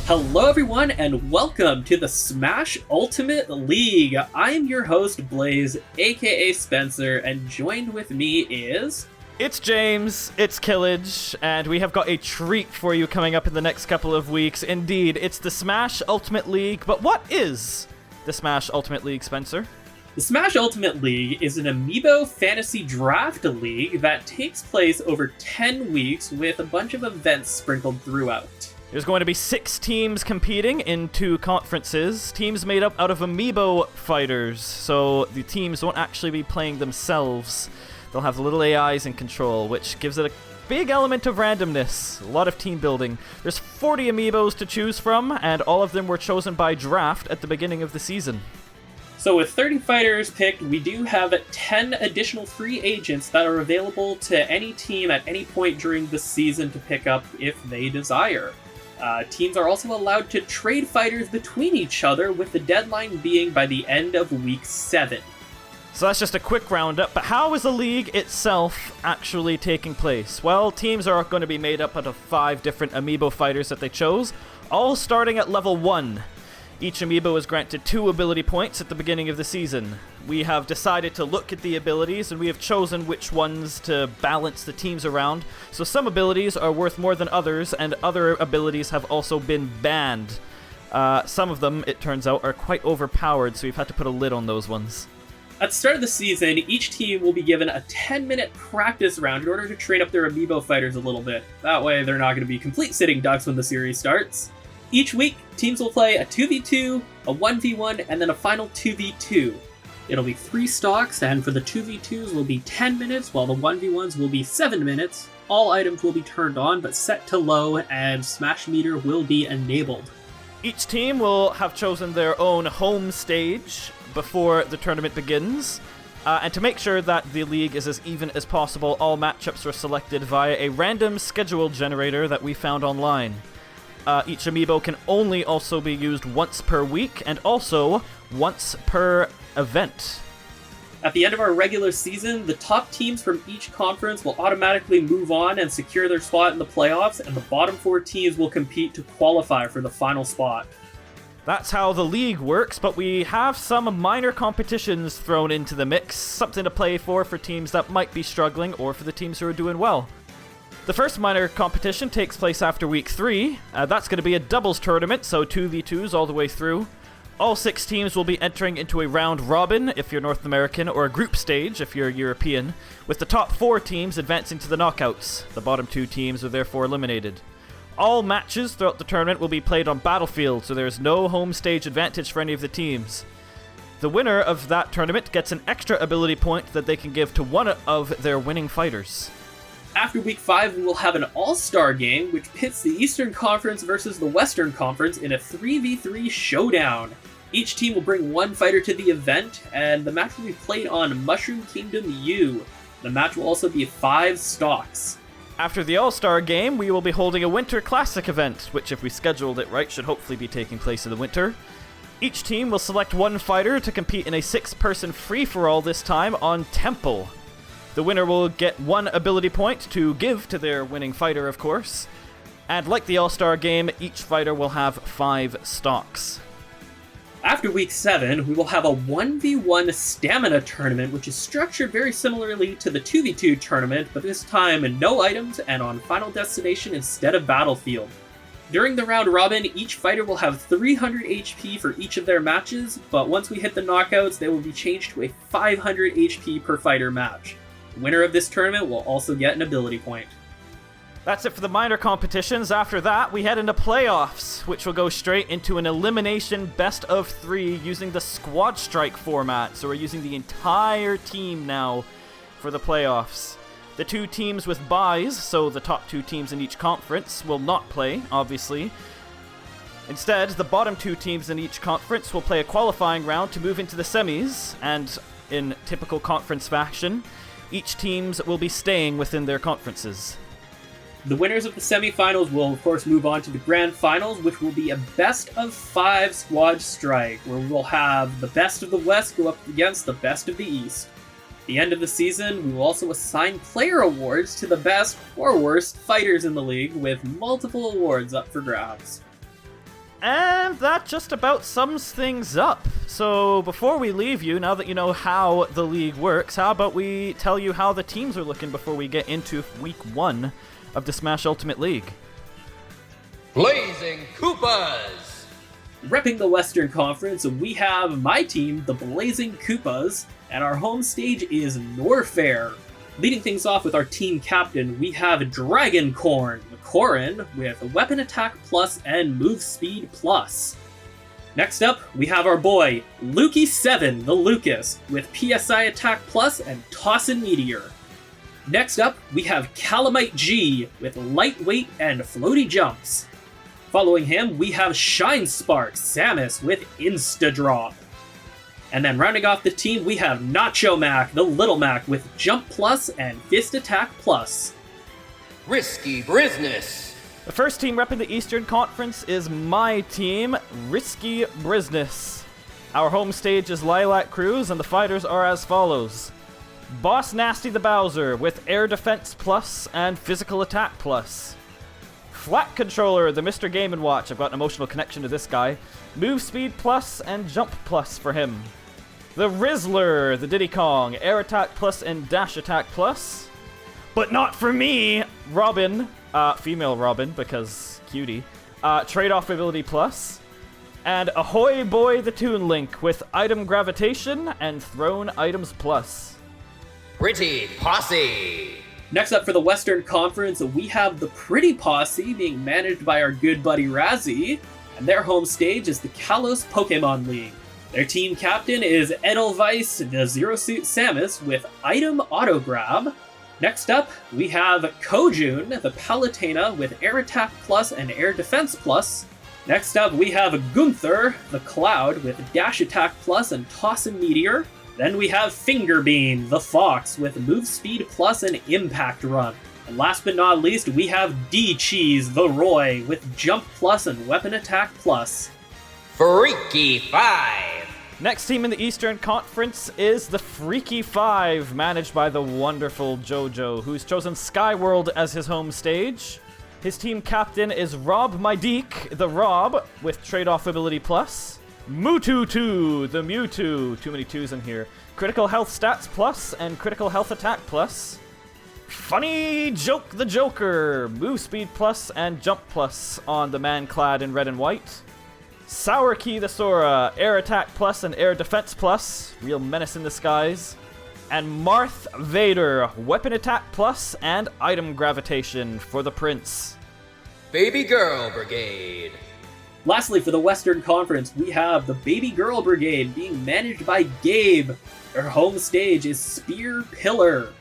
Hello everyone and welcome to the Smash Ultimate League. I'm your host Blaze, aka Spencer, and joined with me is... It's James, it's Kilij, and we have got a treat for you coming up in the next couple of weeks. Indeed, it's the Smash Ultimate League, but what is the Smash Ultimate League, Spencer? The Smash Ultimate League is an Amiibo fantasy draft league that takes place over 10 weeks with a bunch of events sprinkled throughout. There's going to be 6 teams competing in 2 conferences, teams made up out of Amiibo fighters, so the teams won't actually be playing themselves. They'll have little AIs in control, which gives it a big element of randomness, a lot of team building. There's 40 Amiibos to choose from, and all of them were chosen by draft at the beginning of the season. So with 30 fighters picked, we do have 10 additional free agents that are available to any team at any point during the season to pick up if they desire. Teams are also allowed to trade fighters between each other, with the deadline being by the end of Week 7. So that's just a quick roundup, but how is the league itself actually taking place? Well, teams are going to be made up out of 5 different Amiibo fighters that they chose, all starting at level 1. Each Amiibo is granted 2 ability points at the beginning of the season. We have decided to look at the abilities, and we have chosen which ones to balance the teams around. So some abilities are worth more than others, and other abilities have also been banned. Some of them, it turns out, are quite overpowered, so we've had to put a lid on those ones. At the start of the season, each team will be given a 10-minute practice round in order to train up their Amiibo fighters a little bit. That way, they're not going to be complete sitting ducks when the series starts. Each week, teams will play a 2v2, a 1v1, and then a final 2v2. It'll be 3 stocks, and for the 2v2s will be 10 minutes, while the 1v1s will be 7 minutes. All items will be turned on, but set to low, and Smash Meter will be enabled. Each team will have chosen their own home stage before the tournament begins. And to make sure that the league is as even as possible, all matchups are selected via a random schedule generator that we found online. Each Amiibo can only also be used once per week, and also once per event. At the end of our regular season, the top teams from each conference will automatically move on and secure their spot in the playoffs, and the bottom 4 teams will compete to qualify for the final spot. That's how the league works, but we have some minor competitions thrown into the mix, something to play for teams that might be struggling, or for the teams who are doing well. The first minor competition takes place after Week 3. That's going to be a doubles tournament, so 2v2s all the way through. All 6 teams will be entering into a round robin if you're North American, or a group stage if you're European, with the top 4 teams advancing to the knockouts. The bottom 2 teams are therefore eliminated. All matches throughout the tournament will be played on Battlefield, so there is no home stage advantage for any of the teams. The winner of that tournament gets an extra ability point that they can give to one of their winning fighters. After Week 5, we will have an all-star game, which pits the Eastern Conference versus the Western Conference in a 3v3 showdown. Each team will bring 1 fighter to the event, and the match will be played on Mushroom Kingdom U. The match will also be 5 stocks. After the all-star game, we will be holding a Winter Classic event, which, if we scheduled it right, should hopefully be taking place in the winter. Each team will select 1 fighter to compete in a 6-person free-for-all this time on Temple. The winner will get 1 ability point to give to their winning fighter, of course. And like the All-Star game, each fighter will have 5 stocks. After Week 7, we will have a 1v1 stamina tournament, which is structured very similarly to the 2v2 tournament, but this time no items and on Final Destination instead of Battlefield. During the round robin, each fighter will have 300 HP for each of their matches, but once we hit the knockouts, they will be changed to a 500 HP per fighter match. The winner of this tournament will also get an ability point. That's it for the minor competitions. After that, we head into playoffs, which will go straight into an elimination best of 3 using the squad strike format. So we're using the entire team now for the playoffs. The 2 teams with byes, so the top 2 teams in each conference, will not play, obviously. Instead, the bottom 2 teams in each conference will play a qualifying round to move into the semis, and in typical conference fashion, each teams will be staying within their conferences. The winners of the semifinals will, of course, move on to the grand finals, which will be a best of 5 squad strike, where we will have the best of the West go up against the best of the East. At the end of the season, we will also assign player awards to the best or worst fighters in the league, with multiple awards up for grabs. And that just about sums things up. So before we leave you, now that you know how the league works, how about we tell you how the teams are looking before we get into week 1 of the Smash Ultimate League. Blazing Koopas! Repping the Western Conference, we have my team, the Blazing Koopas, and our home stage is Norfair. Leading things off with our team captain, we have Dragoncorn, Corrin, with Weapon Attack Plus and Move Speed Plus. Next up, we have our boy, Lukey7, the Lucas, with PSI Attack Plus and Tossin' Meteor. Next up, we have Calamite G, with Lightweight and Floaty Jumps. Following him, we have Shine Spark, Samus, with Insta Drop. And then rounding off the team, we have Nacho Mac, the Little Mac, with Jump Plus and Fist Attack Plus. Risky Bryzness! The first team repping the Eastern Conference is my team, Risky Bryzness. Our home stage is Lilac Cruise, and the fighters are as follows. Boss Nasty the Bowser, with Air Defense Plus and Physical Attack Plus. Flat Controller, the Mr. Game & Watch. I've got an emotional connection to this guy. Move Speed Plus and Jump Plus for him. The Rizzler, the Diddy Kong, Air Attack Plus and Dash Attack Plus. But not for me, Robin, female Robin, because cutie, Trade-Off Ability Plus. And Ahoy Boy the Toon Link, with Item Gravitation and Thrown Items Plus. Pretty Posse! Next up for the Western Conference, we have the Pretty Posse being managed by our good buddy Razi, and their home stage is the Kalos Pokemon League. Their team captain is Edelweiss, the Zero Suit Samus, with Item Auto Grab. Next up, we have Kojun, the Palutena, with Air Attack Plus and Air Defense Plus. Next up, we have Gunther, the Cloud, with Dash Attack Plus and Tossin' Meteor. Then we have Fingerbeam, the Fox, with Move Speed Plus and Impact Run. And last but not least, we have D-Cheese, the Roy, with Jump Plus and Weapon Attack Plus. Freaky Five! Next team in the Eastern Conference is the Freaky Five, managed by the wonderful Jojo, who's chosen Skyworld as his home stage. His team captain is Rob Mydeek, the Rob, with Trade-Off Ability Plus. Mewtwo, the Mewtwo, too many twos in here. Critical Health Stats Plus and Critical Health Attack Plus. Funny Joke the Joker, Move Speed Plus and Jump Plus on the man clad in red and white. Sour Key the Sora, Air Attack Plus and Air Defense Plus, real menace in disguise. And Marth Vader, Weapon Attack Plus and Item Gravitation for the Prince. Babygirl Brigade! Lastly, for the Western Conference, we have the Babygirl Brigade being managed by Gabe. Their home stage is Spear Pillar.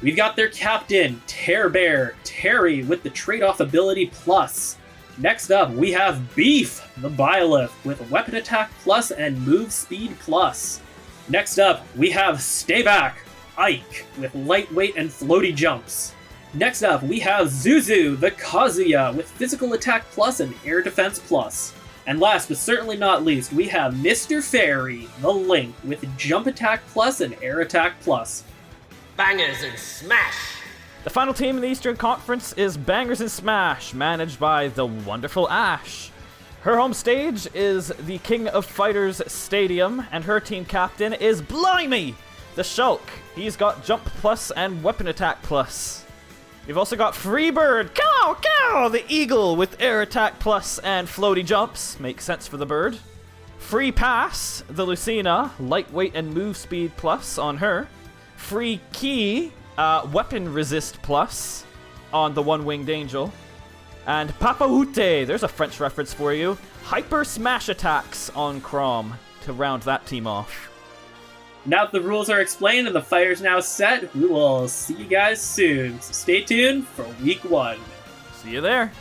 We've got their captain, Tear Bear, Terry, with the Trade-Off Ability Plus. Next up, we have Beef, the Byleth, with Weapon Attack Plus and Move Speed Plus. Next up, we have Stay Back, Ike, with Lightweight and Floaty Jumps. Next up, we have Zuzu, the Kazuya, with Physical Attack Plus and Air Defense Plus. And last but certainly not least, we have Mr. Fairy, the Link, with Jump Attack Plus and Air Attack Plus. Bangers and Smash! The final team in the Eastern Conference is Bangers and Smash, managed by the wonderful Ash. Her home stage is the King of Fighters Stadium, and her team captain is Blimey, the Shulk. He's got Jump Plus and Weapon Attack Plus. We've also got Freebird, Cow Cow, the Eagle, with Air Attack Plus and Floaty Jumps. Makes sense for the bird. Free Pass, the Lucina, Lightweight and Move Speed Plus on her. Free Key, Weapon Resist Plus on the One-Winged Angel. And Papaute, there's a French reference for you. Hyper Smash Attacks on Chrom to round that team off. Now that the rules are explained and the fire's now set, we will see you guys soon. So stay tuned for week 1. See you there.